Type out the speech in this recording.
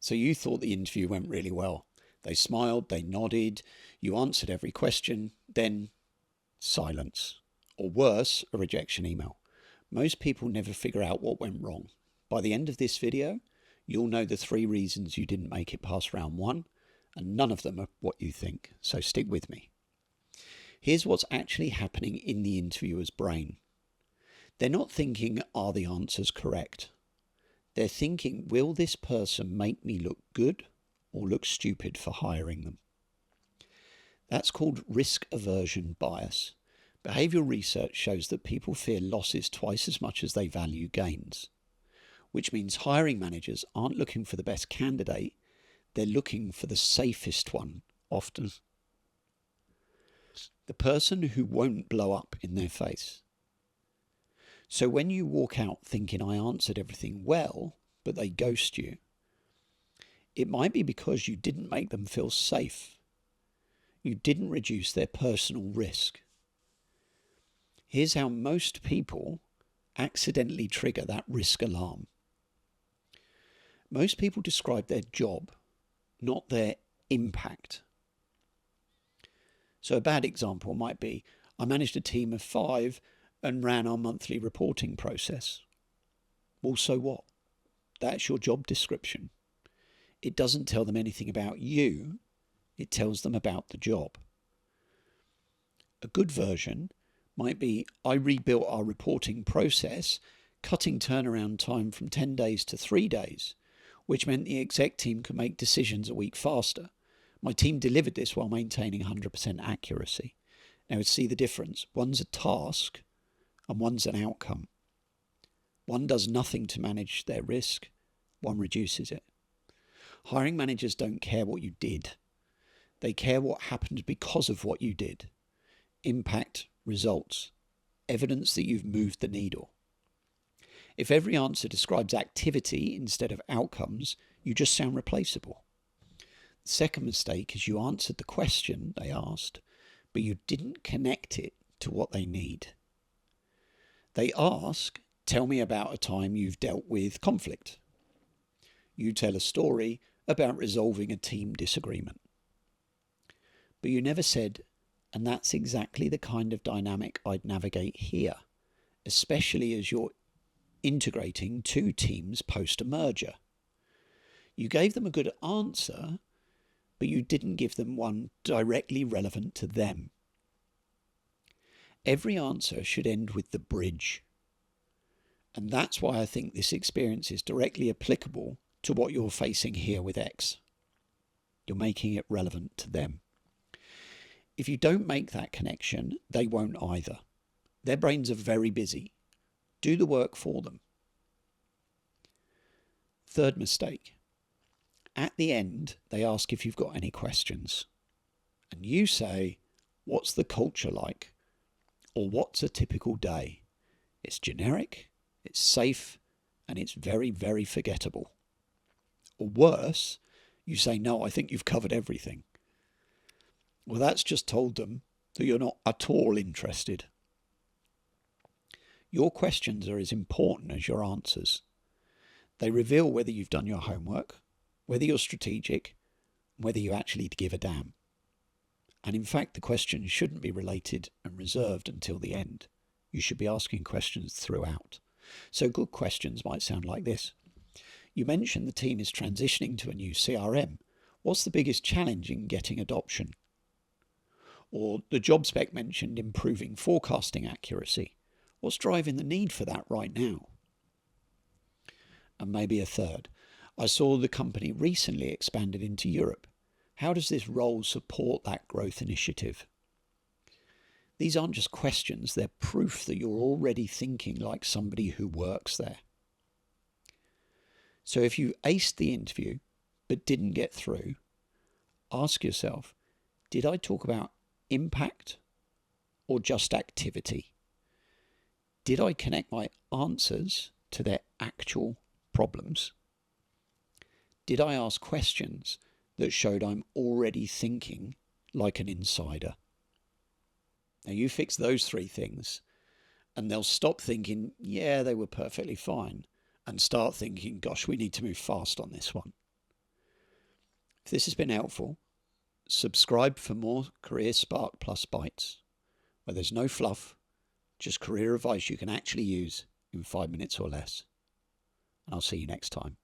So you thought the interview went really well. They smiled, they nodded, you answered every question, then silence. Or worse, a rejection email. Most people never figure out what went wrong. By the end of this video, you'll know the 3 reasons you didn't make it past round 1, and none of them are what you think, so stick with me. Here's what's actually happening in the interviewer's brain. They're not thinking, are the answers correct? They're thinking, will this person make me look good or look stupid for hiring them? That's called risk aversion bias. Behavioural research shows that people fear losses twice as much as they value gains, which means hiring managers aren't looking for the best candidate, they're looking for the safest one often. The person who won't blow up in their face. So when you walk out thinking I answered everything well, but they ghost you, it might be because you didn't make them feel safe. You didn't reduce their personal risk. Here's how most people accidentally trigger that risk alarm. Most people describe their job, not their impact. So a bad example might be, I managed a team of 5 and ran our monthly reporting process. Well, so what? That's your job description. It doesn't tell them anything about you, it tells them about the job. A good version might be, I rebuilt our reporting process, cutting turnaround time from 10 days to 3 days, which meant the exec team could make decisions a week faster. My team delivered this while maintaining 100% accuracy. Now, see the difference. One's a task and one's an outcome. One does nothing to manage their risk, one reduces it. Hiring managers don't care what you did. They care what happened because of what you did. Impact, results, evidence that you've moved the needle. If every answer describes activity instead of outcomes, you just sound replaceable. The second mistake is you answered the question they asked, but you didn't connect it to what they need. They ask, tell me about a time you've dealt with conflict. You tell a story about resolving a team disagreement. But you never said, and that's exactly the kind of dynamic I'd navigate here, especially as you're integrating 2 teams post a merger. You gave them a good answer, but you didn't give them one directly relevant to them. Every answer should end with the bridge. And that's why I think this experience is directly applicable to what you're facing here with X. You're making it relevant to them. If you don't make that connection, they won't either. Their brains are very busy. Do the work for them. Third mistake. At the end, they ask if you've got any questions. And you say, what's the culture like? Or what's a typical day? It's generic, it's safe, and it's very, very forgettable. Or worse, you say, no, I think you've covered everything. Well, that's just told them that you're not at all interested. Your questions are as important as your answers. They reveal whether you've done your homework, whether you're strategic, whether you actually give a damn. And in fact, the questions shouldn't be related and reserved until the end. You should be asking questions throughout. So good questions might sound like this. You mentioned the team is transitioning to a new CRM. What's the biggest challenge in getting adoption? Or the job spec mentioned improving forecasting accuracy. What's driving the need for that right now? And maybe a third. I saw the company recently expanded into Europe. How does this role support that growth initiative? These aren't just questions, they're proof that you're already thinking like somebody who works there. So if you aced the interview but didn't get through, ask yourself, did I talk about impact or just activity? Did I connect my answers to their actual problems? Did I ask questions that showed I'm already thinking like an insider? Now you fix those 3 things and they'll stop thinking, yeah, they were perfectly fine, and start thinking, gosh, we need to move fast on this one. If this has been helpful, subscribe for more Career SPARC Plus Bites, where there's no fluff, just career advice you can actually use in 5 minutes or less. And I'll see you next time.